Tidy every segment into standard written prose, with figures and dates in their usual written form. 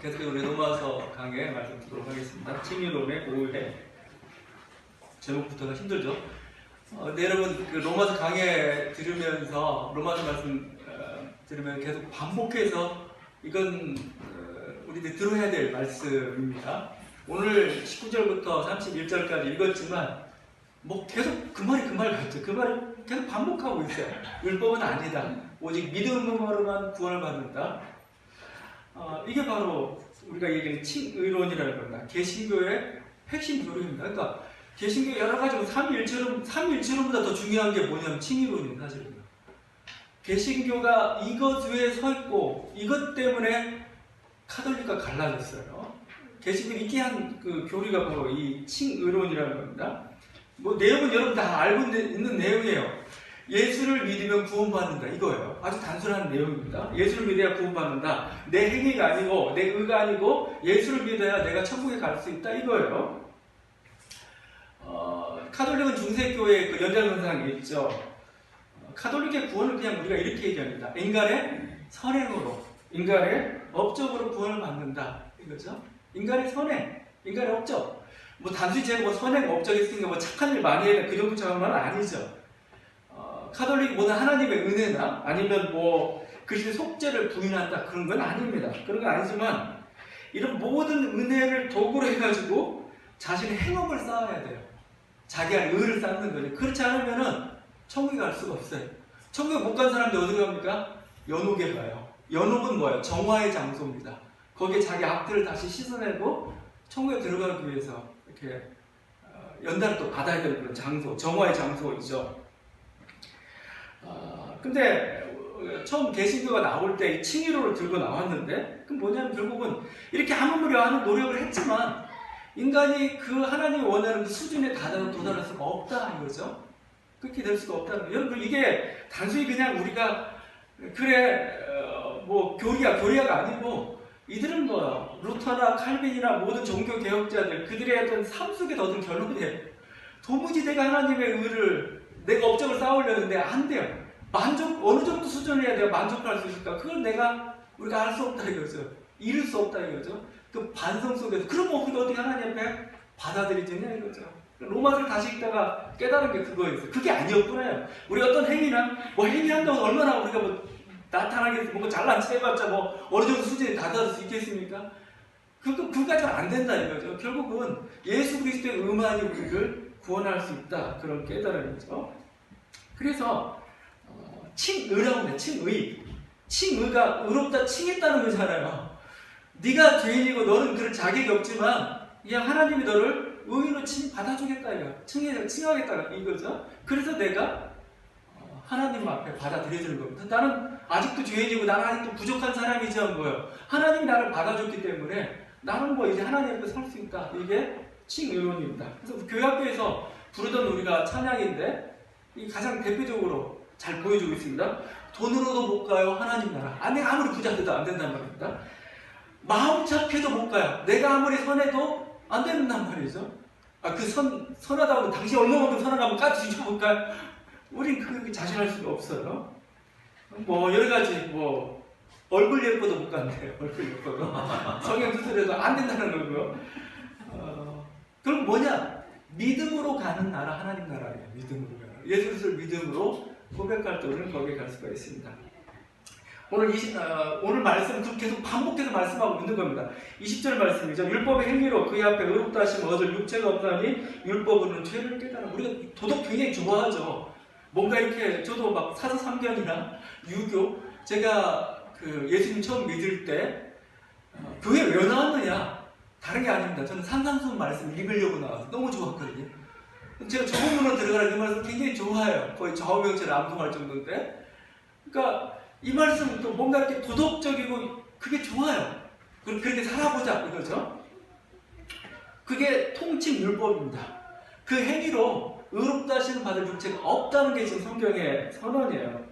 계속해서 우리 로마서 강의 말씀 듣도록 하겠습니다. 칭의론의 5회 제목부터가 힘들죠. 네, 여러분 그 로마서 강의 들으면서 로마서 말씀 들으면 계속 반복해서 이건 우리들 들어야 될 말씀입니다. 오늘 19절부터 31절까지 읽었지만 뭐 계속 그 말이 그 말 같죠. 그 말을 계속 반복하고 있어요. 율법은 아니다. 오직 믿음으로만 구원을 받는다. 이게 바로 우리가 얘기하는 칭의론이라는 겁니다. 개신교의 핵심 교리입니다. 그러니까 개신교 여러 가지 삼위일체론보다 더 중요한 게 뭐냐면 칭의론입니다. 사실은 개신교가 이것 위에 서 있고 이것 때문에 카톨릭과 갈라졌어요. 개신교 있게 한 그 교리가 바로 이 칭의론이라는 겁니다. 뭐 내용은 여러분 다 알고 있는 내용이에요. 예수를 믿으면 구원받는다 이거예요. 아주 단순한 내용입니다. 예수를 믿어야 구원받는다. 내 행위가 아니고 내 의가 아니고 예수를 믿어야 내가 천국에 갈 수 있다 이거예요. 카톨릭은 중세교회의 그 연장선상에 있죠. 카톨릭의 구원을 그냥 우리가 이렇게 얘기합니다. 인간의 선행으로, 인간의 업적으로 구원을 받는다 이거죠. 인간의 선행, 인간의 업적. 뭐 단순히 제가 뭐 선행 업적이 있으니까 뭐 착한 일 많이 해야 돼 그 정도 차원은 아니죠. 카톨릭이 뭐는 하나님의 은혜나 아니면 뭐 그리스도의 속죄를 부인한다 그런 건 아닙니다. 그런 건 아니지만 이런 모든 은혜를 도구로 해가지고 자신의 행업을 쌓아야 돼요. 자기 안에 의를 쌓는 거죠. 그렇지 않으면은 천국에 갈 수가 없어요. 천국에 못 간 사람들 어디로 갑니까? 연옥에 가요. 연옥은 뭐예요? 정화의 장소입니다. 거기에 자기 악들을 다시 씻어내고 천국에 들어가기 위해서 이렇게 연단을 또 받아야 되는 그런 장소, 정화의 장소이죠. 근데 처음 개신교가 나올 때 칭의론을 들고 나왔는데 그럼 뭐냐면 결국은 이렇게 하물며 하는 노력을 했지만 인간이 그 하나님이 원하는 그 수준에 도달할 수가 없다 이거죠. 그렇게 될 수가 없다는 거예요. 여러분 이게 단순히 그냥 우리가 그래 뭐 교리가 아니고 이들은 뭐 루터나 칼빈이나 모든 종교 개혁자들 그들의 어떤 삶 속에 얻은 결론이에요. 도무지 내가 하나님의 의를 내가 업적을 쌓으려는데 안 돼요. 어느 정도 수준이어야 내가 만족할 수 있을까? 그걸 우리가 알 수 없다 이거죠. 이룰 수 없다 이거죠. 그 반성 속에서 그럼 우리가 어떻게 하나님 앞에 받아들이지냐 이거죠. 로마서를 다시 읽다가 깨달은 게 그거였어요. 그게 아니었구나요. 우리 어떤 행위나 뭐 행위한다고 얼마나 우리가 뭐 나타나게 뭔가 잘난 체 해봤자 뭐 어느 정도 수준에 다다를 수 있겠습니까? 그까지는 안 된다 이거죠. 결국은 예수 그리스도의 의만이 우리를 구원할 수 있다 그런 깨달음이죠. 그래서 칭의라고 합니다. 칭의가 의롭다 칭했다는 거잖아요. 네가 죄인이고 너는 그럴 자격이 없지만 그냥 하나님이 너를 의인으로 받아주겠다 이거 칭하겠다 이거죠. 그래서 내가 하나님 앞에 받아들여지는 겁니다. 나는 아직도 죄인이고 나는 아직도 부족한 사람이지만 뭐예요. 하나님이 나를 받아줬기 때문에 나는 뭐 이제 하나님 앞에 설 수 있다. 이게 칭의론입니다. 그래서 교회학교에서 부르던 우리가 찬양인데 이 가장 대표적으로 잘 보여주고 있습니다. 돈으로도 못 가요 하나님 나라. 내가 아무리 부자 돼도 안 된단 말입니다. 마음 착해도 못 가요. 내가 아무리 선해도 안 된단 말이죠. 선하다고 당신 얼마만큼 선하다고 까지 뒤져볼까요? 우린 그렇게 자신할 수가 없어요. 뭐 여러 가지 뭐 얼굴 예뻐도 못 간대요. 얼굴 예뻐도 성형 수술해도 안 된다는 거고요. 그럼 뭐냐? 믿음으로 가는 나라 하나님 나라예요. 믿음으로 가는. 예수 그리스도를 믿음으로 고백할 때 우리는 거기에 갈 수가 있습니다. 오늘 말씀 계속 반복해서 말씀하고 있는 겁니다. 20절 말씀이죠. 율법의 행위로 그의 앞에 의롭다 하심을 얻을 육체가 없나니 율법으로는 죄를 깨달아. 우리가 도덕 굉장히 좋아하죠. 뭔가 이렇게 저도 막 사서삼견이나 유교 제가 그 예수님 처음 믿을 때 교회 왜 나왔느냐? 다른 게 아닙니다. 저는 산상수훈 말씀 읽으려고 나와서 너무 좋았거든요. 제가 저문으로 들어가는 이 말씀 굉장히 좋아해요. 거의 좌우명체를 암송할 정도인데. 그러니까 이 말씀은 또 뭔가 이렇게 도덕적이고 그게 좋아요. 그렇게 살아보자 이거죠. 그게 통칭율법입니다. 그 행위로 의롭다 하시는 받을 육체가 없다는 게 지금 성경의 선언이에요.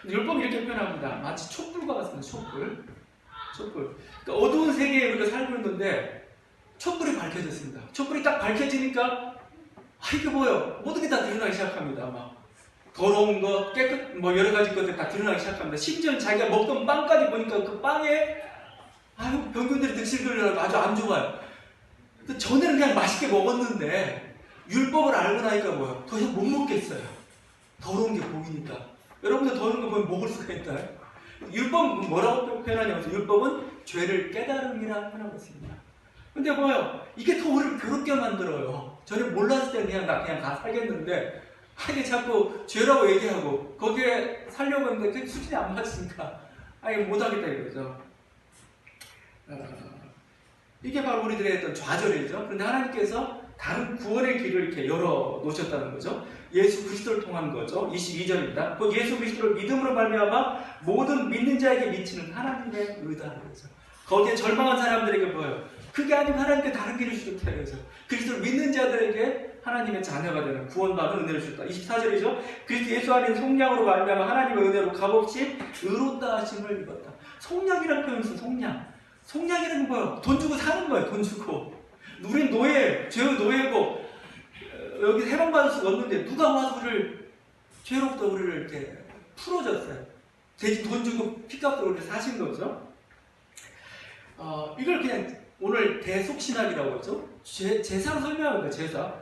율법이 이렇게 표현합니다. 마치 촛불과 같습니다. 촛불. 그러니까 어두운 세계에 우리가 살고 있는데 촛불이 밝혀졌습니다. 촛불이 딱 밝혀지니까 이게 뭐예요? 모든 게 다 드러나기 시작합니다. 막 더러운 것, 뭐 여러 가지 것들 다 드러나기 시작합니다. 심지어 자기가 먹던 빵까지 보니까 그 빵에 아유, 병균들이 득실거리라고 아주 안 좋아요. 근데 전에는 그냥 맛있게 먹었는데 율법을 알고 나니까 뭐야? 더 이상 못 먹겠어요. 더러운 게 보이니까. 여러분들 더러운 거 보면 먹을 수가 있나요? 율법은 뭐라고 표현하냐면 율법은 죄를 깨달음이라 표현하고 있습니다. 근데 뭐예요? 이게 더 우리를 괴롭게 만들어요. 전에 몰랐을 때는 그냥 나 그냥 가 살겠는데 이게 자꾸 죄라고 얘기하고 거기에 살려고 했는데 그 수준이 안 맞으니까 아예 못하겠다 이거죠. 이게 바로 우리들의 어떤 좌절이죠. 그런데 하나님께서 다른 구원의 길을 이렇게 열어 놓으셨다는 거죠. 예수 그리스도를 통한 거죠. 22절입니다. 그 예수 그리스도를 믿음으로 말미암아 모든 믿는 자에게 미치는 하나님의 의다는 거죠. 거기에 절망한 사람들에게 보여요. 그게 아니고 하나님께 다른 길을 주셨다 이거죠. 그리스도를 믿는 자들에게 하나님의 자녀가 되는 구원받은 은혜를 주셨다. 24절이죠. 그리스도 예수 안에 속량으로 말미암아 하나님의 은혜로 값없이 의롭다 하심을 입었다. 속량이라는 표현이 있어요. 속량. 속량이라는 건 뭐예요? 돈 주고 사는 거예요. 돈 주고. 우린 노예, 죄의 노예고 여기 해방받을 수가 없는데 누가 와서 우리를 죄로부터 우리를 이렇게 풀어줬어요. 대신 돈 주고 피값으로 우리를 사신 거죠. 이걸 그냥 오늘 대속신학이라고 하죠. 제사로 설명하는 거예요. 제사.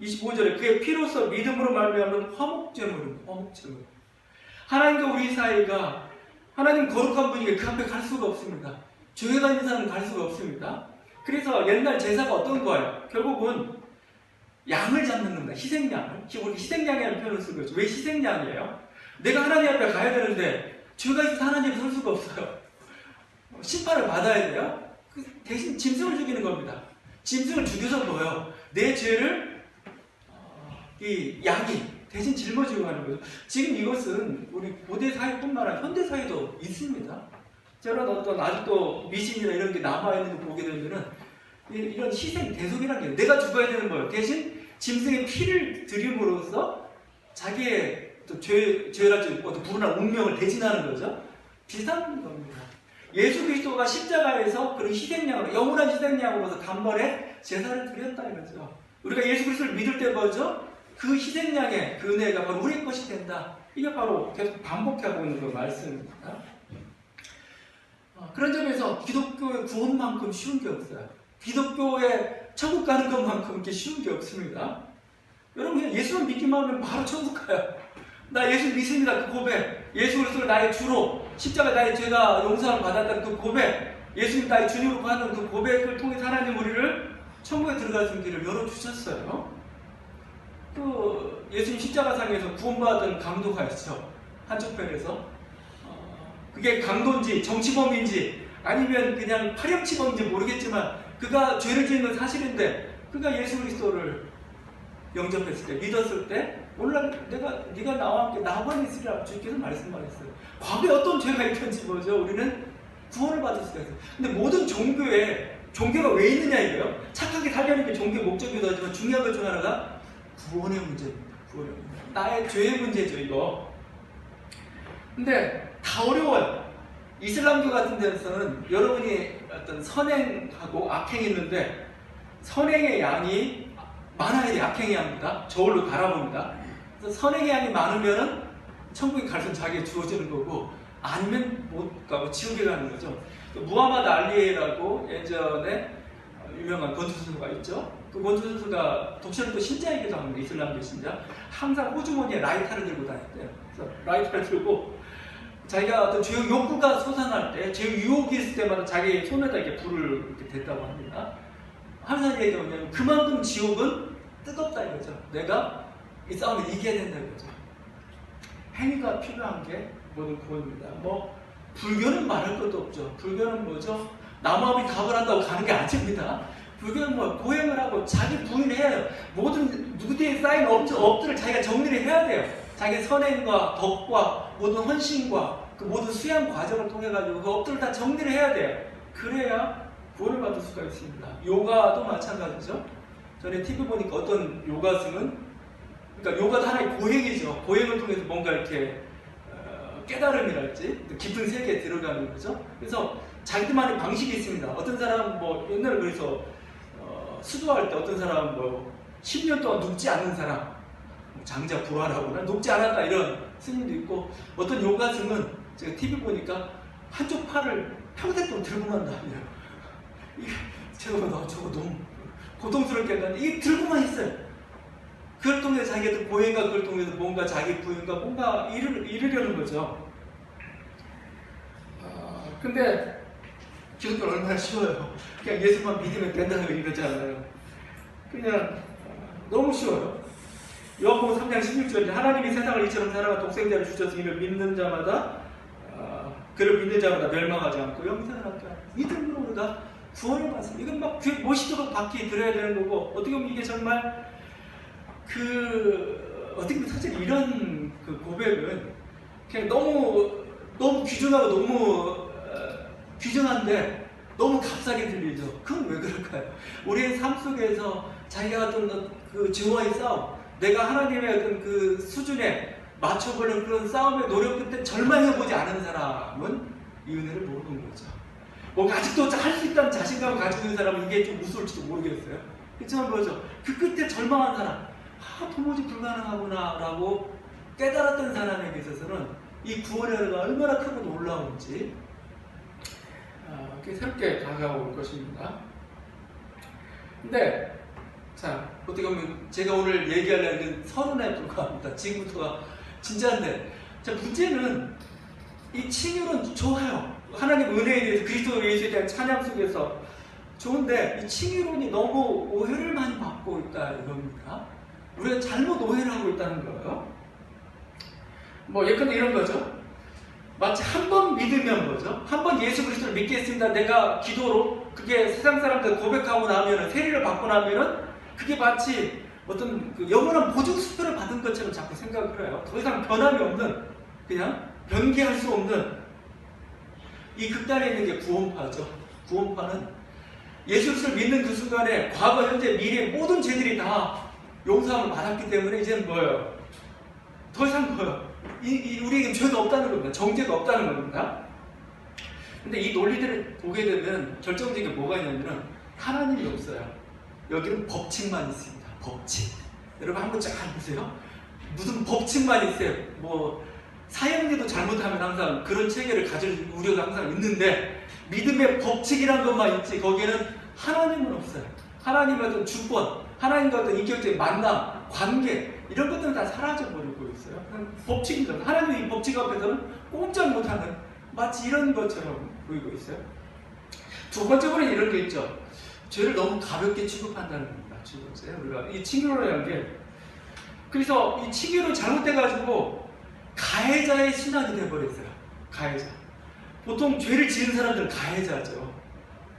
25절에 그의 피로서 믿음으로 말미암는 화목제물입니다. 화목제물. 하나님과 우리 사이가 하나님 거룩한 분이기에 그 앞에 갈 수가 없습니다. 죄가 있는 사람은 갈 수가 없습니다. 그래서 옛날 제사가 어떤 거예요? 결국은 양을 잡는 겁니다. 희생양을. 우리 희생양이라는 표현을 쓰고 있죠. 왜 희생양이에요? 내가 하나님 앞에 가야 되는데 죄가 있어서 하나님 앞에 설 수가 없어요. 심판을 받아야 돼요. 대신 짐승을 죽이는 겁니다. 짐승을 죽여서 뭐예요? 내 죄를 이 양이 대신 짊어지고 가는 거죠. 지금 이것은 우리 고대 사회뿐만 아니라 현대 사회도 있습니다. 저런 어떤 아직도 미신이나 이런 게 남아있는 거 보게 되면은 이런 희생, 대속이라는 게 내가 죽어야 되는 거예요. 대신 짐승의 피를 드림으로써 자기의 죄랄지 어떤 불운한 운명을 대신하는 거죠. 비슷한 겁니다. 예수 그리스도가 십자가에서 그런 희생양으로, 영원한 희생양으로서 단번에 제사를 드렸다 이거죠. 우리가 예수 그리스도를 믿을 때 뭐죠? 그 희생양의 그 은혜가 바로 우리 것이 된다. 이게 바로 계속 반복하고 있는 그 말씀입니다. 그런 점에서 기독교의 구원만큼 쉬운 게 없어요. 기독교의 천국 가는 것만큼 이렇게 쉬운 게 없습니다. 여러분 그냥 예수를 믿기만 하면 바로 천국 가요. 나 예수 믿습니다. 그 고백. 예수 그리스도를 나의 주로 십자가 나의 죄가 용서를 받았다는 그 고백. 예수님 나의 주님으로 받는 그 고백을 통해 하나님 우리를 천국에 들어갈 수 있는 길을 열어주셨어요. 그 예수님 십자가상에서 구원받은 강도가 있죠. 한쪽 편에서. 그게 강도인지 정치범인지 아니면 그냥 파렴치범인지 모르겠지만 그가 죄를 지은 건 사실인데 그가 예수 그리스도를 영접했을 때 믿었을 때 몰라 네가 나와 함께 나만 있으리라 주께서 말씀하셨어요. 과거에 어떤 죄가 있던지 뭐죠. 우리는 구원을 받을 수가 있어요. 근데 모든 종교가 왜 있느냐 이거요. 착하게 살려는 게 종교의 목적이기도 하지만 중요한 것 중 하나가 구원의 문제입니다. 구원의 문제. 나의 죄의 문제죠 이거. 근데 다 어려워요. 이슬람교 같은 데서는 여러분이 어떤 선행하고 악행이 있는데 선행의 양이 많아야 돼. 악행의 양보다 저울로 갈아봅니다. 그래서 선행의 양이 많으면 천국에 갈 수 자기가 주어지는 거고 아니면 못 가고 지옥에 가는 거죠. 무하마드 알리라고 예전에 유명한 권투 선수가 있죠. 그 권투 선수가 독실한 신자이기도 합니다. 이슬람교 신자. 항상 호주머니에 라이터를 들고 다녔대요. 그래서 라이터를 들고 자기가 어떤 죄의 욕구가 솟아날 때, 죄의 유혹이 있을 때마다 자기 손에다 이렇게 불을 이렇게 댔다고 합니다. 항상 얘기가 뭐냐면 그만큼 지옥은 뜨겁다 이거죠. 내가 이 싸움을 이겨야 된다 이거죠. 행위가 필요한 게 모든 구원입니다. 불교는 말할 것도 없죠. 불교는 뭐죠? 나무아비 답을 한다고 가는 게 아닙니다. 불교는 고행을 하고 자기 부인을 해야 해요. 모든 누구에 쌓인 업들을 자기가 정리를 해야 돼요. 자기 선행과 덕과 모든 헌신과 그 모든 수양 과정을 통해 가지고 그 업들을 다 정리를 해야 돼요. 그래야 구원을 받을 수가 있습니다. 요가도 마찬가지죠. 전에 TV 보니까 어떤 요가승은 그러니까 요가도 하나의 고행이죠. 고행을 통해서 뭔가 이렇게 깨달음이랄지 깊은 세계에 들어가는 거죠. 그래서 자기들만의 방식이 있습니다. 어떤 사람은 옛날에 그래서 수도할 때 어떤 사람은 10년 동안 눕지 않는 사람 장자 부활하거나 눕지 않았다 이런 스님도 있고 어떤 요가승은 제가 TV 보니까 한쪽 팔을 평생 또 들고만 다녀요. 이게 저거 너무 고통스럽게 한다는데 이게 들고만 있어요. 그걸 통해서 자기가 보행과 그걸 통해서 뭔가 자기 부인과 뭔가 이루려는 거죠. 근데 기독교는 얼마나 쉬워요. 그냥 예수만 믿으면 된다고 이러잖아요. 그냥 너무 쉬워요. 요한복음 3장 16절에 하나님이 세상을 이처럼 사랑한 독생자를 주셔서 이를 믿는 자마다 그를 믿는 자마다 멸망하지 않고 영생을 얻게 하라. 믿음으로 우리가 구원을 받습니다. 이건 막 멋있도록 바퀴 들어야 되는 거고, 어떻게 보면 이게 정말 어떻게 보면 사실 이런 그 고백은 그냥 너무 귀중하고 너무 귀중한데 너무 값싸게 들리죠. 그건 왜 그럴까요? 우리의 삶 속에서 자기가 어떤 그 증오의 싸움, 내가 하나님의 어떤 그 수준에 맞춰보는 그런 싸움의 노력 끝에 절망해보지 않은 사람은 이 은혜를 모르는 거죠. 뭔가 아직도 할 수 있다는 자신감을 가지고 있는 사람은 이게 좀 무서울지도 모르겠어요. 그렇지만 뭐죠? 그 끝에 절망한 사람, 도무지 불가능하구나 라고 깨달았던 사람에게 있어서는 이 구원의 은혜가 얼마나 크고 놀라운지 새롭게 다가올 것입니다. 근데 자, 어떻게 보면 제가 오늘 얘기하려는 서론에 불과합니다. 지금부터가 진짜인데, 자, 문제는 이 칭의론 좋아요. 하나님 은혜에 대해서 그리스도 예수에 대한 찬양 속에서 좋은데 이 칭의론이 너무 오해를 많이 받고 있다 이겁니다. 우리가 잘못 오해를 하고 있다는 거예요. 뭐 예컨대 이런 거죠. 마치 한 번 믿으면 뭐죠? 한 번 예수 그리스도를 믿겠습니다. 내가 기도로 그게 세상 사람들 고백하고 나면은, 세례를 받고 나면은 그게 마치 어떤 그 영원한 보증수표를 받은 것처럼 자꾸 생각을 해요. 더 이상 변함이 없는, 그냥 변개할 수 없는 이 극단에 있는 게 구원파죠. 구원파는 예수 그리스도를 믿는 그 순간에 과거, 현재, 미래 모든 죄들이 다 용서함을 받았기 때문에 이제는 뭐예요? 더 이상 뭐예요? 우리에게 죄가 없다는 겁니다. 정죄가 없다는 겁니다. 근데 이 논리들을 보게 되면 결정적인 게 뭐가 있냐면은 하나님이 없어요. 여기는 법칙만 있습니다. 법칙. 여러분 한번 쫙 보세요. 무슨 법칙만 있어요. 뭐 사형리도 잘못하면 항상 그런 체계를 가질 우려가 항상 있는데, 믿음의 법칙이란 것만 있지 거기에는 하나님은 없어요. 하나님의 어떤 주권, 하나님과 어떤 인격적인 만남, 관계 이런 것들은 다 사라져버리고 있어요. 법칙입니다. 하나님의 이 법칙 앞에서는 꼼짝 못하는 마치 이런 것처럼 보이고 있어요. 두 번째로는 이런 게 있죠. 죄를 너무 가볍게 취급한다는 겁니다. 두 번째, 우리가 이 칭의론이라는 게, 그래서 이 칭의론 잘못돼가지고 가해자의 신앙이 돼버렸어요. 가해자. 보통 죄를 지은 사람들은 가해자죠.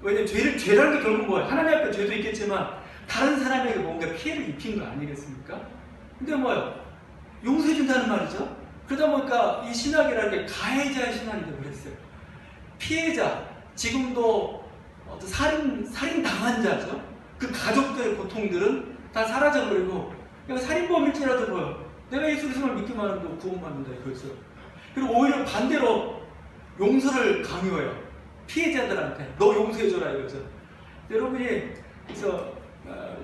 왜냐면 죄라는 게 결국 뭐예요? 하나님 앞에 죄도 있겠지만 다른 사람에게 뭔가 피해를 입힌 거 아니겠습니까? 근데 뭐예요? 용서해준다는 말이죠. 그러다 보니까 이 신학이라는 게 가해자의 신학이 되어버렸어요. 피해자, 지금도 어떤 살인 당한 자죠. 그 가족들의 고통들은 다 사라져버리고, 그냥 살인범일지라도 뭐예요? 내가 예수 그리스도를 믿기만 하면 구원받는다 이거죠. 그리고 오히려 반대로 용서를 강요해요. 피해자들한테 너 용서해줘라 이거죠. 여러분이 그래서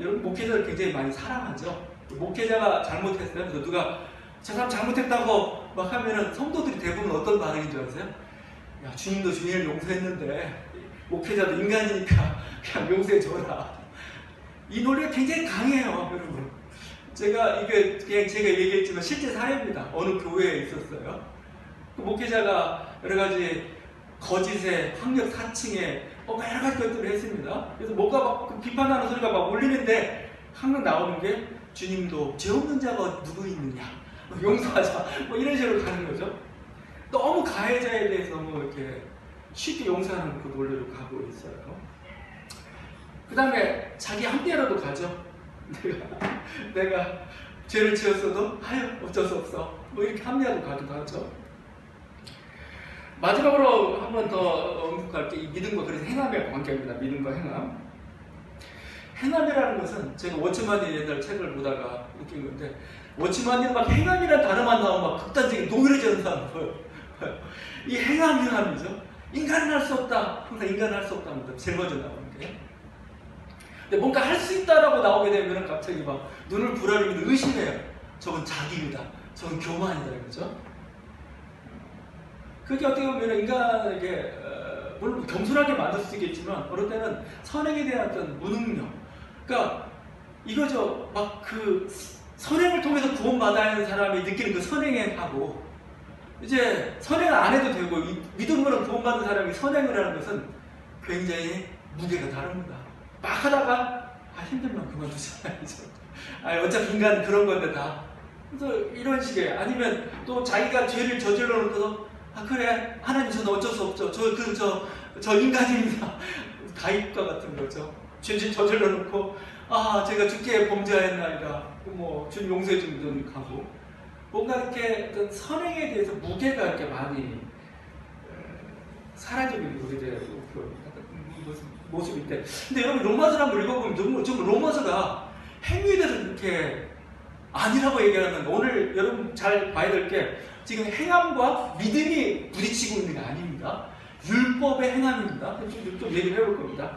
여러분 목회자를 굉장히 많이 사랑하죠. 목회자가 잘못했어요. 그래서 누가 저 사람 잘못했다고 막 하면은 성도들이 대부분 어떤 반응인 줄 아세요? 야, 주님도 주님을 용서했는데 목회자도 인간이니까 그냥 용서해줘라. 이 논리가 굉장히 강해요, 여러분. 제가 얘기했지만 실제 사례입니다. 어느 교회에 있었어요. 그 목회자가 여러 가지 거짓에 학력 사칭에 여러 가지 것들을 했습니다. 그래서 뭔가 막 비판하는 소리가 막 울리는데 항상 나오는 게 주님도 죄 없는 자가 누구 있느냐, 용서하자, 뭐 이런 식으로 가는 거죠. 너무 가해자에 대해서 뭐 이렇게 쉽게 용서하는 그 논리로 가고 있어요. 그 다음에 자기 함대로도 가죠. 내가 죄를 지었어도 어쩔 수 없어, 뭐 이렇게 합리화도 가기도 하죠. 마지막으로 한 번 더 언급할 게 이 믿음과 그래서 행함의 관계입니다. 믿음과 행함. 행함이라는 것은 제가 워치만이 옛날 책을 보다가 느낀 건데, 워치만이 막 행함이라는 단어만 나오면 막 극단적인 노이로지는 사람 보여요. 이 행함이죠. 인간은 할 수 없다. 항상 인간은 할 수 없답니다. 제일 먼저 나오는 게. 근데 뭔가 할 수 있다라고 나오게 되면 갑자기 막 눈을 부라리면서 의심해요. 저건 자기유다. 저건 교만이다. 그죠? 그게 어떻게 보면 인간에게 물론 겸손하게 만들 수 있겠지만 어느 때는 선행에 대한 어떤 무능력, 그러니까 이거죠. 막 그 선행을 통해서 구원받아야 하는 사람이 느끼는 그 선행하고 이제 선행을 안 해도 되고 믿음으로 구원받은 사람이 선행을 하는 것은 굉장히 무게가 다릅니다. 막 하다가 힘들면 그만두잖아요. 어차피 인간은 그런 건데 다. 그래서 이런 식의, 아니면 또 자기가 죄를 저질러 놓고서 그래 하나님 저는 어쩔 수 없죠. 저 인간입니다. 가입과 같은 거죠. 죄 저질러 놓고 제가 주께 범죄하였나이다. 주님 용서해 주면 하고 뭔가 이렇게 어떤 선행에 대해서 무게가 이렇게 많이 사라지고 있는 모습인데, 근데 여러분 로마서를 한번 읽어보면 좀 로마서가 행위에 대해서 이렇게 아니라고 얘기하는, 오늘 여러분 잘 봐야 될 게 지금 행함과 믿음이 부딪히고 있는 게 아닙니다. 율법의 행함입니다. 좀 얘기를 해볼 겁니다.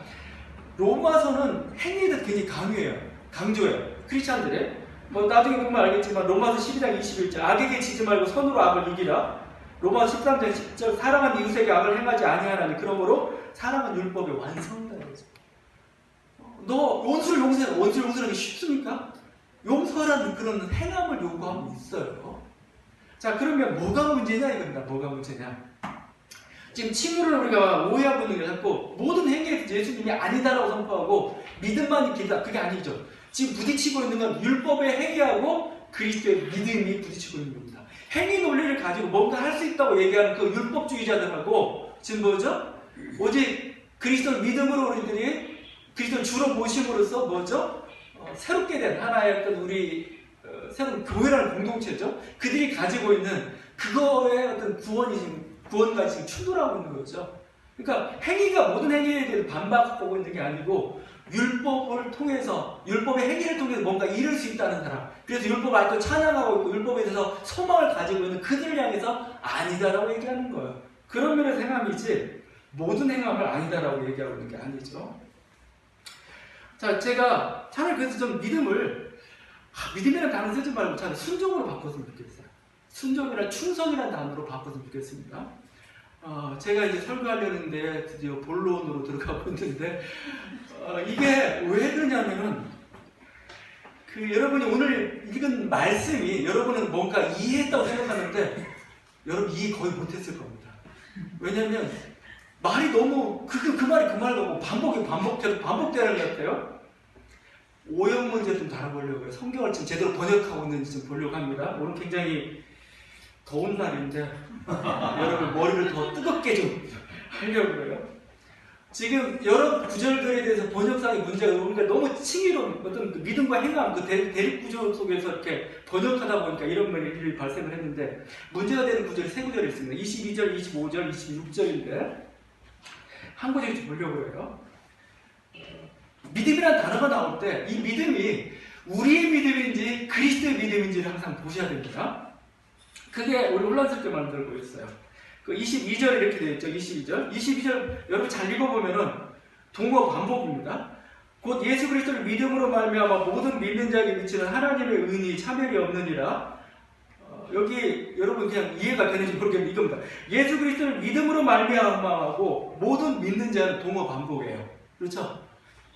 로마서는 행위에 대해서 굉장히 강조해요. 크리스찬들의. 나중에 보면 알겠지만 로마서 12장 21절 악에게 지지 말고 선으로 악을 이기라. 로마서 13장 10절 사랑은 이웃에게 악을 행하지 아니하나니 그러므로 사랑은 율법의 완성이다. 너 원수를 용서해. 원수를 용서하기 쉽습니까? 용서하라는 그런 행함을 요구하고 있어요. 자, 그러면 뭐가 문제냐 이겁니다. 뭐가 문제냐? 지금 칭의를 우리가 오해하고 있는 게 자꾸 모든 행위에 예수님이 아니다라고 선포하고 믿음만 있기다. 그게 아니죠. 지금 부딪히고 있는 건 율법의 행위하고 그리스도의 믿음이 부딪히고 있는 겁니다. 행위 논리를 가지고 뭔가 할 수 있다고 얘기하는 그 율법주의자들하고 지금 뭐죠? 오직 그리스도 믿음으로 우리들이 그리스도를 주로 모심으로써 뭐죠? 새롭게 된 하나의 어떤 우리 새로운 교회라는 공동체죠. 그들이 가지고 있는 그거의 어떤 구원과 지금 충돌하고 있는 거죠. 그러니까 행위가 모든 행위에 대해서 반박하고 있는 게 아니고 율법을 통해서, 율법의 행위를 통해서 뭔가 이룰 수 있다는 사람, 그래서 율법을 아직도 찬양하고 있고 율법에 대해서 소망을 가지고 있는 그들을 향해서 아니다라고 얘기하는 거예요. 그런 면에서 행함이지 모든 행함을 아니다라고 얘기하고 있는 게 아니죠. 자, 제가 차라리 그래서 좀 믿음이라는 단어 쓰지 말고 차라리 순종으로 바꿨으면 좋겠어요. 순종이나 충성이라는 단어로 바꿨으면 좋겠습니다. 제가 이제 설교하려는데 드디어 본론으로 들어가고 있는데 이게 왜 그러냐면은 여러분이 오늘 읽은 말씀이 여러분은 뭔가 이해했다고 생각하는데 여러분 이해 거의 못했을 겁니다. 왜냐면 말이 너무 그 말이 그 말이 너무 반복되는 것 같아요. 오형 문제 좀 다뤄보려고요. 성경을 지금 제대로 번역하고 있는지 좀 보려고 합니다. 오늘 굉장히 더운 날인데 여러분 머리를 더 뜨겁게 좀 하려고요. 지금 여러 구절들에 대해서 번역상의 문제가 오니까 너무 칭의로운 어떤 그 믿음과 행함, 그 대립 구조 속에서 이렇게 번역하다 보니까 이런 일이 발생을 했는데, 문제가 되는 구절이 세 구절이 있습니다. 22절, 25절, 26절인데 한 구절씩 좀 보려고 해요. 믿음이라는 단어가 나올 때 이 믿음이 우리의 믿음인지 그리스도의 믿음인지를 항상 보셔야 됩니다. 그게 우리 혼란스럽게 만들고 있어요. 그 22절 이렇게 되어 있죠. 22절 여러분 잘 읽어보면은 동어 반복입니다. 곧 예수 그리스도를 믿음으로 말미암아 모든 믿는 자에게 미치는 하나님의 은이 차별이 없느니라. 여기 여러분 그냥 이해가 되는지 모르겠는데 이겁니다. 예수 그리스도를 믿음으로 말미암아하고 모든 믿는 자는 동어 반복이에요. 그렇죠?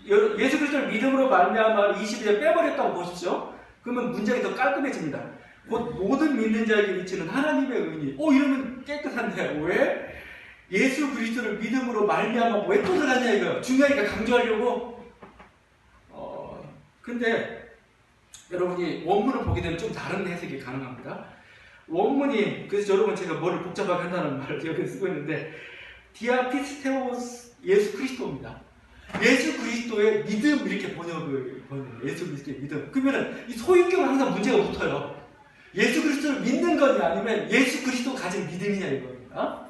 예수 그리스도를 믿음으로 말미암아 22절 빼버렸다고 보시죠. 그러면 문장이 더 깔끔해집니다. 곧 모든 믿는 자에게 미치는 하나님의 은이. 이러면 깨끗한데 왜? 예수 그리스도를 믿음으로 말미암아 왜 또 들어갔냐 이거. 중요하니까 강조하려고. 근데 여러분이 원문을 보게 되면 좀 다른 해석이 가능합니다. 원문이, 그래서 여러분 제가 뭐를 복잡하게 한다는 말을 여기 쓰고 있는데 디아피스테오스 예수 그리스도입니다. 예수 그리스도의 믿음 이렇게 번역해요. 예수 그리스도의 믿음. 그러면은 이 소유격은 항상 문제가 붙어요. 예수 그리스도를 믿는 거냐 아니면 예수 그리스도 가진 믿음이냐 이겁니다.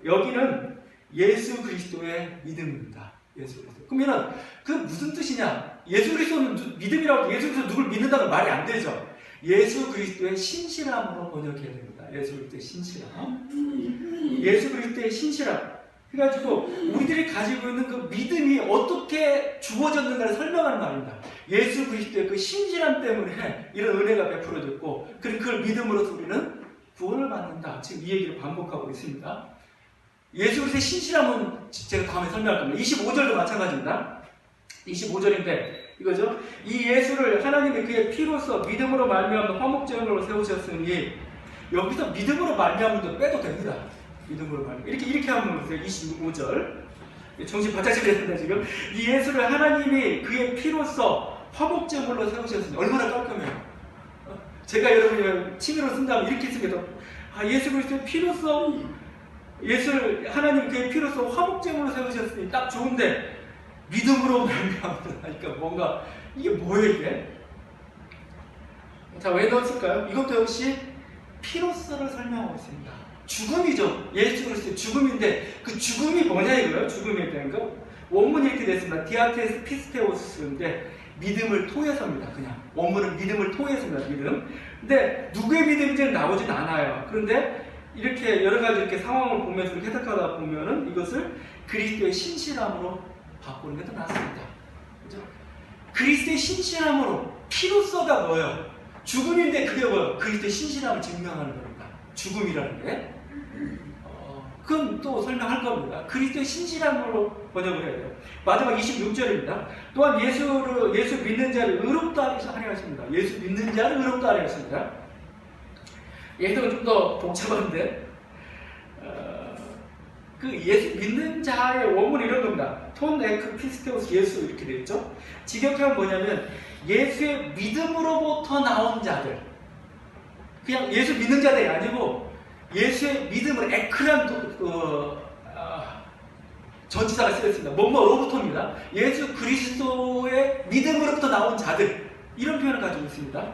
여기는 예수 그리스도의 믿음입니다. 예수 그리스도. 그러면은 그 무슨 뜻이냐? 예수 그리스도는 믿음이라고 예수 그리스도 누굴 믿는다는 말이 안 되죠. 예수 그리스도의 신실함으로 번역해야 됩니다. 예수 그리스도의 신실함. 예수 그리스도의 신실함. 그래가지고 우리들이 가지고 있는 그 믿음이 어떻게 주어졌는가를 설명하는 말입니다. 예수 그리스도의 그 신실함 때문에 이런 은혜가 베풀어졌고, 그리고 그걸 믿음으로써 우리는 구원을 받는다. 지금 이 얘기를 반복하고 있습니다. 예수 그리스도의 신실함은 제가 다음에 설명할 겁니다. 25절도 마찬가지입니다. 25절인데 이거죠. 이 예수를 하나님이 그의 피로써 믿음으로 말미암는 화목제물로 세우셨으니, 여기서 믿음으로 말미암는도 빼도 됩니다. 믿음으로 말미암. 이렇게 하면 보세요. 25절. 정신 바짝 차려야 된다 지금. 이 예수를 하나님이 그의 피로써 화목제물로 세우셨으니, 얼마나 깔끔해요. 제가 여러분이 칭의로 쓴다면 이렇게 씁니다. 예수 그리스도의 피로써, 예수를 하나님 그의 피로써 화목제물로 세우셨으니 딱 좋은데, 믿음으로 말미암으니까 뭔가 이게 뭐예요 이게? 자, 왜 넣었을까요? 이것도 역시 피로서를 설명하고 있습니다. 죽음이죠. 예수 그리스도의 죽음인데 그 죽음이 뭐냐 이거예요? 죽음에 대한 거. 원문이 이렇게 됐습니다. 디아테스 피스테오스인데 믿음을 통해서입니다. 그냥 원문은 믿음을 통해서입니다. 믿음. 근데 누구의 믿음인지는 나오진 않아요. 그런데 이렇게 여러 가지 이렇게 상황을 보면서 이렇게 해석하다 보면은 이것을 그리스도의 신실함으로 바꾸는 게 더 낫습니다. 그죠? 그리스도의 신실함으로, 피로서가 뭐예요? 죽음인데 그게 뭐예요? 그리스도의 신실함을 증명하는 겁니다. 죽음이라는 게. 그건 또 설명할 겁니다. 그리스도의 신실함으로 번역을 해야 돼요. 마지막 26절입니다. 또한 예수 믿는 자를 의롭다 하려 하십니다. 예수 믿는 자를 의롭다 하려 하십니다. 얘도 좀 더 복잡한데, 그 예수 믿는 자의 원문이 이런 겁니다. 톤 에크 피스테오스 예수 이렇게 되어 있죠. 직역하면 뭐냐면 예수의 믿음으로부터 나온 자들. 그냥 예수 믿는 자들이 아니고 예수의 믿음을, 에크란 전치사가 쓰였습니다. 뭐뭐로부터입니다. 예수 그리스도의 믿음으로부터 나온 자들, 이런 표현을 가지고 있습니다.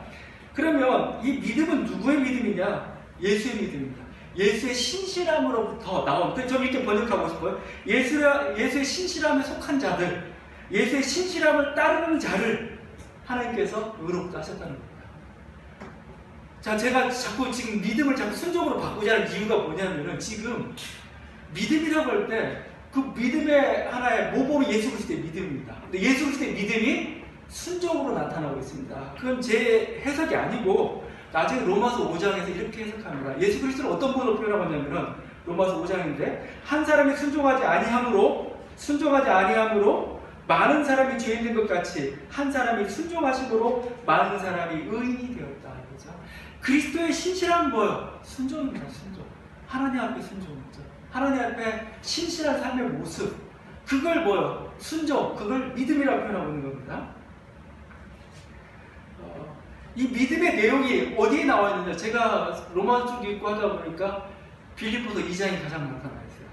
그러면 이 믿음은 누구의 믿음이냐? 예수의 믿음입니다. 예수의 신실함으로부터 나온, 좀 이렇게 번역하고 싶어요. 예수의 신실함에 속한 자들, 예수의 신실함을 따르는 자를 하나님께서 의롭다 하셨다는 겁니다. 자, 제가 자꾸 지금 믿음을 자꾸 순종으로 바꾸자는 이유가 뭐냐면은, 지금 믿음이라고 할 때 그 믿음의 하나의 모범이 예수 그리스도의 믿음입니다. 근데 예수 그리스도의 믿음이 순종으로 나타나고 있습니다. 그건 제 해석이 아니고 나중에 로마서 5장에서 이렇게 해석합니다. 예수 그리스도를 어떤 분으로 표현하고 있냐면은, 로마서 5장인데 한 사람이 순종하지 아니함으로 많은 사람이 죄 있는 것 같이 한 사람이 순종하심으로 많은 사람이 의인이 되었다. 그렇죠? 그리스도의 신실함은 뭐예요? 순종입니다. 순종. 하나님 앞에 순종이죠. 하나님 앞에 신실한 삶의 모습, 그걸 뭐예요? 순종, 그걸 믿음이라고 표현하고 있는 겁니다. 이 믿음의 내용이 어디에 나와 있느냐? 제가 로마서 쪽 읽고 하다 보니까 빌립보서 2장이 가장 나타나 있어요.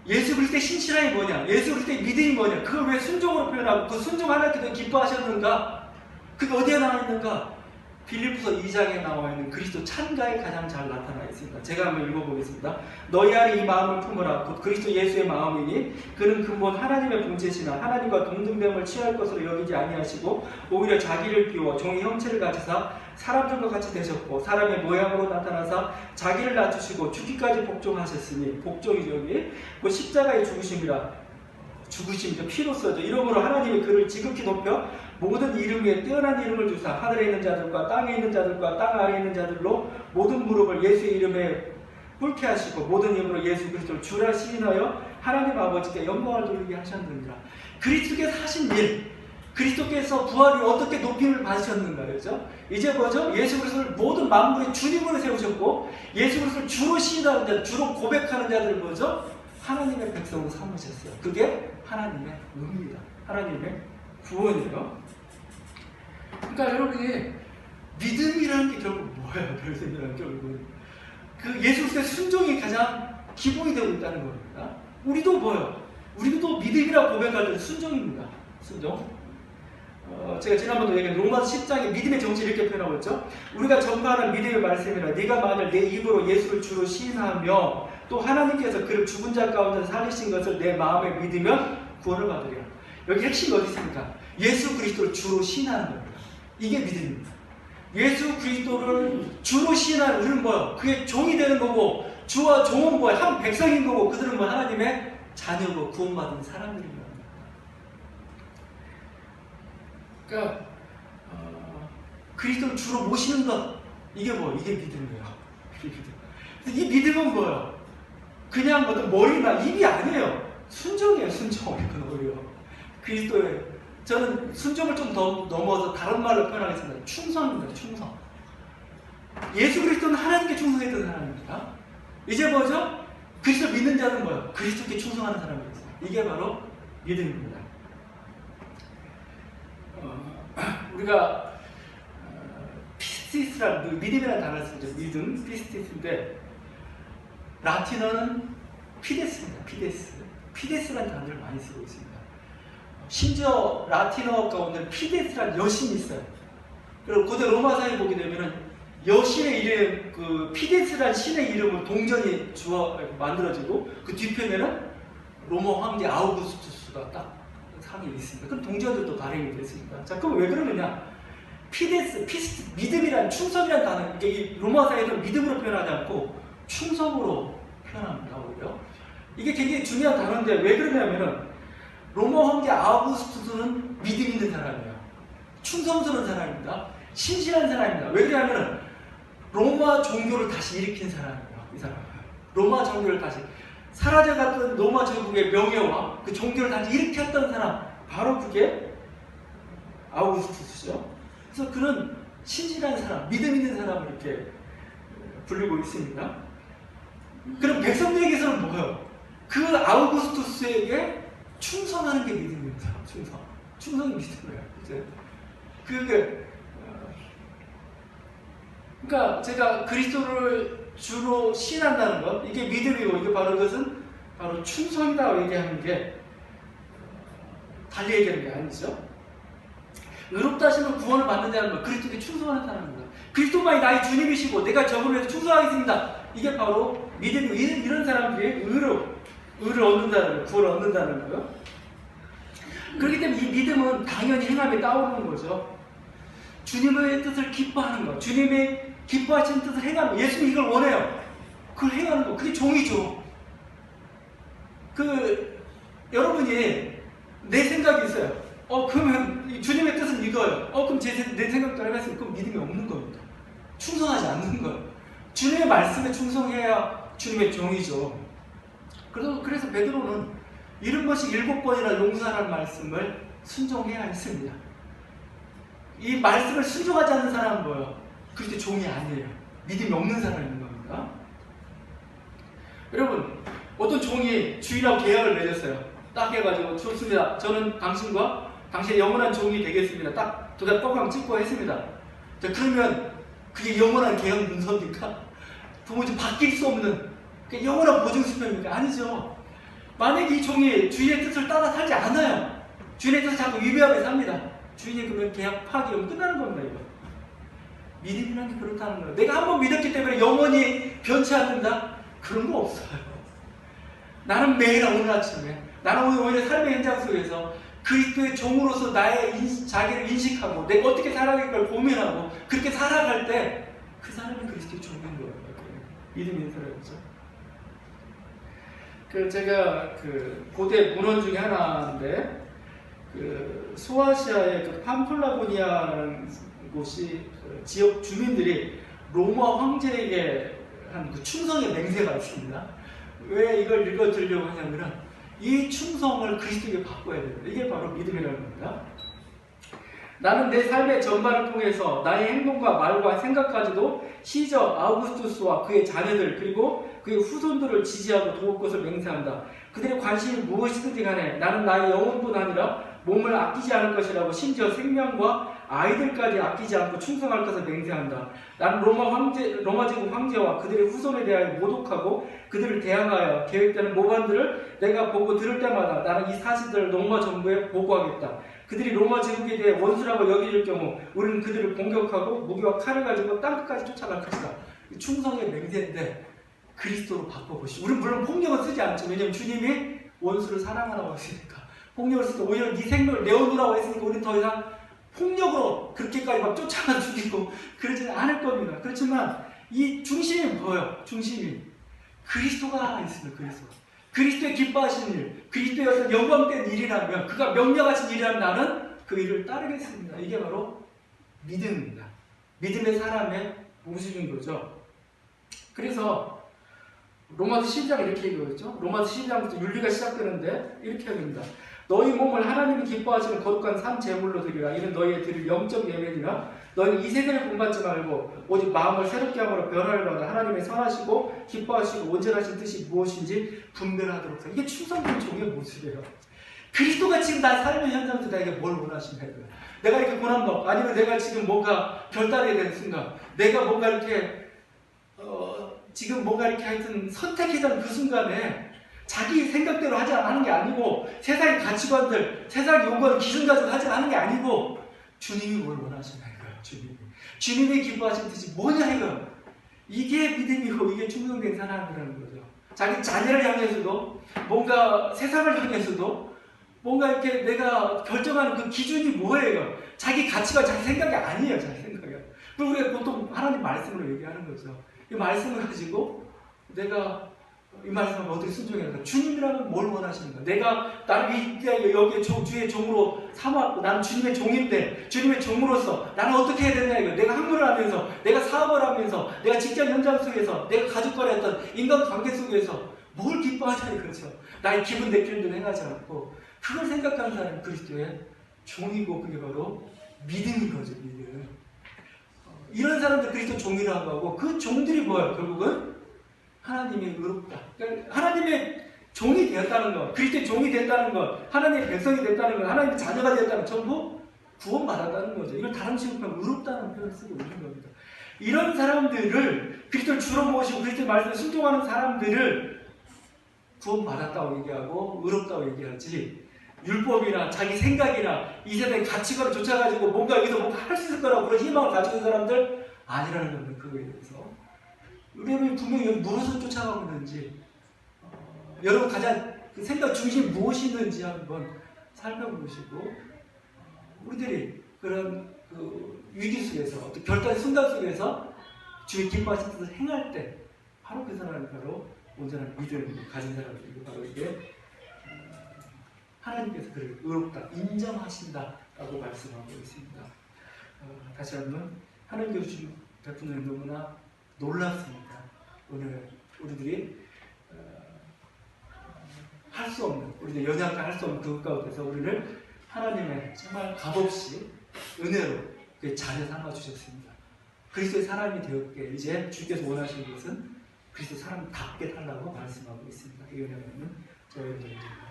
예수 그리스도의 신실함이 뭐냐? 예수 그리스도의 믿음이 뭐냐? 그걸 왜 순종으로 표현하고 그 순종 하나님께서 기뻐하셨는가? 그게 어디에 나와 있는가? 빌립보서 2장에 나와 있는 그리스도 찬가에 가장 잘 나타나 있습니다. 제가 한번 읽어보겠습니다. 너희 안에 이 마음을 품으라. 곧 그리스도 예수의 마음이니 그는 근본 하나님의 본체시나 하나님과 동등됨을 취할 것으로 여기지 아니하시고 오히려 자기를 비워 종의 형체를 가지사 사람들과 같이 되셨고 사람의 모양으로 나타나사 자기를 낮추시고 죽기까지 복종하셨으니, 복종이죠 여기, 곧 십자가의 죽으심이라. 죽으심이죠. 피로써죠. 이러므로 하나님이 그를 지극히 높여 모든 이름 위에 뛰어난 이름을 주사 하늘에 있는 자들과 땅에 있는 자들과 땅 아래에 있는 자들로 모든 무릎을 예수의 이름에 꿇게 하시고 모든 이름으로 예수 그리스도를 주라 시인하여 하나님 아버지께 영광을 돌리게 하셨느니라. 그리스도께서 하신 일, 그리스도께서 부활이 어떻게 높임을 받으셨는가, 그렇죠? 이제 뭐죠? 예수 그리스도를 모든 만물의 주님으로 세우셨고 예수 그리스도를 주로 시인하는 자들, 주로 고백하는 자들을 뭐죠? 하나님의 백성으로 삼으셨어요. 그게 하나님의 의입니다. 하나님의 구원이에요. 그러니까 여러분이 믿음이라는 게 결국 뭐예요? 별생이라는 결국은 그 예수 그리스도의 순종이 가장 기본이 되고 있다는 겁니다. 우리도 뭐예요? 우리도 믿음이라고 고백할 때 순종입니다. 순종. 제가 지난번도 얘기한 로마서 10장의 믿음의 정신을 이렇게 표현하고 있죠. 우리가 전파하는 믿음의 말씀이라 네가 만일 내 입으로 예수를 주로 시인하며 또 하나님께서 그를 죽은 자 가운데 살리신 것을 내 마음에 믿으면 구원을 받으리라. 여기 핵심이 어디 있습니까? 예수 그리스도를 주로 시인하는 겁니다. 이게 믿음입니다. 예수 그리스도를 주로 시인하는 우리는 뭐예요? 그의 종이 되는 거고, 주와 종은 뭐예요? 한 백성인 거고, 그들은 뭐 하나님의 자녀고 구원받은 사람들인 겁니다. 그러니까 그리스도를 주로 모시는 것, 이게 뭐? 이게 믿음이에요. 이 믿음은 뭐예요? 그냥 어떤 머리나 입이 아니에요. 순종이에요. 순종. 이건 오히려 그리스도의, 저는 순종을 좀 더 넘어서 다른 말로 표현하겠습니다. 충성입니다. 충성. 예수 그리스도는 하나님께 충성했던 사람입니다. 이제 뭐죠? 그리스도 믿는 자는 뭐예요? 그리스도께 충성하는 사람입니다. 이게 바로 믿음입니다. 우리가 피스티스라는 믿음이라는 단어를 쓰죠. 믿음, 피스티스인데 라틴어는 피데스입니다. 피데스라는 단어를 많이 쓰고 있습니다. 심지어 라틴어 가운데 피데스라는 여신이 있어요. 그리고 고대 로마사에 보게 되면은 여신의 이름, 그 피데스라는 신의 이름으로 동전이 만들어지고 그 뒤편에는 로마 황제 아우구스투스가 딱 상이 있습니다. 그럼 동전들도 발행이 됐습니다. 자, 그럼 왜 그러느냐? 믿음이란, 충성이라는 단어, 이게 이 로마사에는 믿음으로 표현하지 않고 충성으로 표현합니다. 오히려 이게 굉장히 중요한 단어인데 왜 그러냐면은 로마 황제 아우구스투스는 믿음 있는 사람이에요. 충성스러운 사람입니다. 신실한 사람입니다. 왜 그러냐면은 로마 종교를 다시 일으킨 사람이에요. 이 사람은 로마 종교를 다시, 사라져갔던 로마 제국의 명예와 그 종교를 다시 일으켰던 사람, 바로 그게 아우구스투스죠. 그래서 그는 신실한 사람, 믿음 있는 사람을 이렇게 불리고 있습니다. 그럼 백성들에게서는 뭐예요? 그 아우구스투스에게 충성하는 게 믿음입니다. 충성이 믿음이에요. 그러니까 제가 그리스도를 주로 신한다는 것, 이게 믿음이고, 이게 바로 그것은 바로 충성이라고 얘기하는 게 달리 얘기하는 게 아니죠. 의롭다 하시면 구원을 받는다는 것, 그리스도께 충성하는 사람입니다. 그리스도만이 나의 주님이시고 내가 저분을 위해서 충성하겠습니다. 이게 바로 믿음이고, 이런 사람들이 의를 얻는다는 거예요. 구원을 얻는다는 거예요. 그렇기 때문에 이 믿음은 당연히 행함에 따오르는 거죠. 주님의 뜻을 기뻐하는 것, 주님의 기뻐하시는 뜻을 행하는 것, 예수님이 이걸 원해요. 그걸 행하는 것, 그게 종이죠. 여러분이 내 생각이 있어요. 그러면 주님의 뜻은 이거예요. 그럼 내 생각대로 했으면 그럼 믿음이 없는 겁니다. 충성하지 않는 거예요. 주님의 말씀에 충성해야 주님의 종이죠. 그래서 베드로는 70번씩 7번이나 용서하라는 말씀을 순종해야 했습니다. 이 말씀을 순종하지 않는 사람은 뭐예요? 그렇게 종이 아니에요. 믿음이 없는 사람인 겁니다. 여러분, 어떤 종이 주인하고 계약을 맺었어요. 딱 해가지고, 좋습니다. 저는 당신과 당신의 영원한 종이 되겠습니다. 딱 두 달 뻥뻥 찍고 했습니다. 자, 그러면 그게 영원한 계약 문서입니까? 도무지 바뀔 수 없는 영원한 보증수표입니까? 아니죠. 만약에 이 종이 주인의 뜻을 따라 살지 않아요. 주인의 뜻을 자꾸 위배하며 삽니다. 주인이 그러면 계약 파기하면 끝나는 겁니다. 이거. 믿음이라는 게 그렇다는 거예요. 내가 한번 믿었기 때문에 영원히 변치 않는다? 그런 거 없어요. 나는 매일 오늘 아침에, 나는 오늘 삶의 현장 속에서 그리스도의 종으로서 나의 자기를 인식하고 내가 어떻게 살아갈까를 고민하고 그렇게 살아갈 때 그 사람이 그리스도의 종인 거예요. 믿음 있는 사람이죠. 제가 고대 문헌 중에 하나인데, 소아시아의 팜플라고니아라는 곳이 지역 주민들이 로마 황제에게 한 충성의 맹세가 있습니다. 왜 이걸 읽어드리려고 하냐면, 이 충성을 그리스도에게 바꿔야 됩니다. 이게 바로 믿음이라는 겁니다. 나는 내 삶의 전반을 통해서 나의 행동과 말과 생각까지도 시저 아우구스투스와 그의 자녀들 그리고 그의 후손들을 지지하고 도울 것을 맹세한다. 그들의 관심이 무엇이든지 간에 나는 나의 영혼뿐 아니라 몸을 아끼지 않을 것이라고, 심지어 생명과 아이들까지 아끼지 않고 충성할 것을 맹세한다. 나는 로마 제국 황제와 그들의 후손에 대하여 모독하고 그들을 대항하여 계획되는 모반들을 내가 보고 들을 때마다 나는 이 사실들을 로마 정부에 보고하겠다. 그들이 로마 제국에 대해 원수라고 여길 경우 우리는 그들을 공격하고 무기와 칼을 가지고 땅끝까지 쫓아갈 것이다. 충성의 맹세인데 그리스도로 바꿔보시오. 우리는 물론 폭력은 쓰지 않죠. 왜냐하면 주님이 원수를 사랑하라고 했으니까. 폭력을 쓰고 오히려 네 생명을 내어놓으라고 했으니까 우리는 더 이상 폭력으로 그렇게까지 막 쫓아가 죽이고 그러지는 않을 겁니다. 그렇지만 이 중심이 뭐예요? 중심이 그리스도가 있습니다. 그리스도의 기뻐하시는 일, 그리스도의 어떤 영광된 일이라면, 그가 명령하신 일이라면 나는 그 일을 따르겠습니다. 이게 바로 믿음입니다. 믿음의 사람의 모습인 거죠. 그래서 로마서 12장 이렇게 얘기하죠. 로마서 12장부터 윤리가 시작되는데 이렇게 합니다. 너희 몸을 하나님이 기뻐하시는 거룩한 산 제물로 드리라. 이는 너희의 드릴 영적 예배니라. 너희는 이 세대를 본받지 말고 오직 마음을 새롭게 함으로 변화를 받아 하나님의 선하시고 기뻐하시고 온전하신 뜻이 무엇인지 분별하도록 하라. 이게 충성된 종의 모습이에요. 그리스도가 지금 나 삶의 현장에서 나에게 뭘 원하시냐 이거야. 내가 이렇게 고난받고 아니면 내가 지금 뭔가 결단이 되는 순간 내가 뭔가 이렇게 지금 뭔가 이렇게 하여튼 선택해야 그 순간에 자기 생각대로 하지 않는 게 아니고 세상의 가치관들, 세상이 요구하는 기준 가지고 하지 않는 게 아니고 주님이 뭘 원하시나 이거예요. 주님이 기뻐하신 뜻이 뭐냐 이거예요. 이게 믿음이고 이게 충성된 사람이라는 거죠. 자기 자녀를 향해서도 뭔가 세상을 향해서도 뭔가 이렇게 내가 결정하는 그 기준이 뭐예요? 자기 가치가 자기 생각이 아니에요. 자기 생각이. 그리고 우리가 보통 하나님 말씀으로 얘기하는 거죠. 이 말씀을 가지고 내가 이 말씀을 어떻게 순종해야 할까? 주님이라면 뭘 원하시는가? 내가 나를 여기에 주의 종으로 삼았고 나는 주님의 종인데 주님의 종으로서 나는 어떻게 해야 되냐 이거. 내가 학문을 하면서 내가 사업을 하면서 내가 직장 현장 속에서 내가 가족과의 어떤 인간관계 속에서 뭘 기뻐하냐 이거죠. 나의 기분 내키는 대로 행하지 않고 그걸 생각하는 사람이 그리스도의 종이고 그게 바로 믿음인 거죠. 믿음. 이런 사람들 그리스도 종이라고 하고 그 종들이 뭐예요? 결국은 하나님의 의롭다. 그러니까 하나님의 종이 되었다는 것, 그리스도의 종이 됐다는 것, 하나님의 백성이 됐다는 것, 하나님의 자녀가 되었다는 것, 전부 구원받았다는 거죠. 이걸 다른 식으로 보면 의롭다는 표현을 쓰고 있는 겁니다. 이런 사람들을 그리스도를 주로 모시고 그리스도의 말씀에 순종하는 사람들을 구원받았다고 얘기하고 의롭다고 얘기하지 율법이나 자기 생각이나 이 세대의 가치관을 쫓아가지고 뭔가 여기서 뭔가 할 수 있을 거라고 그런 희망을 가지고 있는 사람들 아니라는 겁니다. 그거에 대해서. 여러분이 분명히 무엇을 쫓아가고 있는지 여러분 가장 그 생각 중심이 무엇이 있는지 한번 살펴보시고 우리들이 그런 그 위기 속에서 어떤 결단의 순간 속에서 주의 기뻐하신 뜻을 행할 때 바로 그 사람이 바로 온전한 믿음을 가진 사람들이고 바로 이게 하나님께서 그를 의롭다 인정하신다라고 말씀하고 있습니다. 다시 한번 하나님께서 주신 베푸는 너무나 놀랍습니다. 오늘 우리들이 할 수 없는, 우리들 연약한 할 수 없는 그 가운데서 우리를 하나님의 정말 값없이 은혜로 그 자녀 삼아 주셨습니다. 그리스도의 사람이 되었기에 이제 주께서 원하시는 것은 그리스도 사람답게 살라고 말씀하고 있습니다. 이 은혜는 저희들입니다.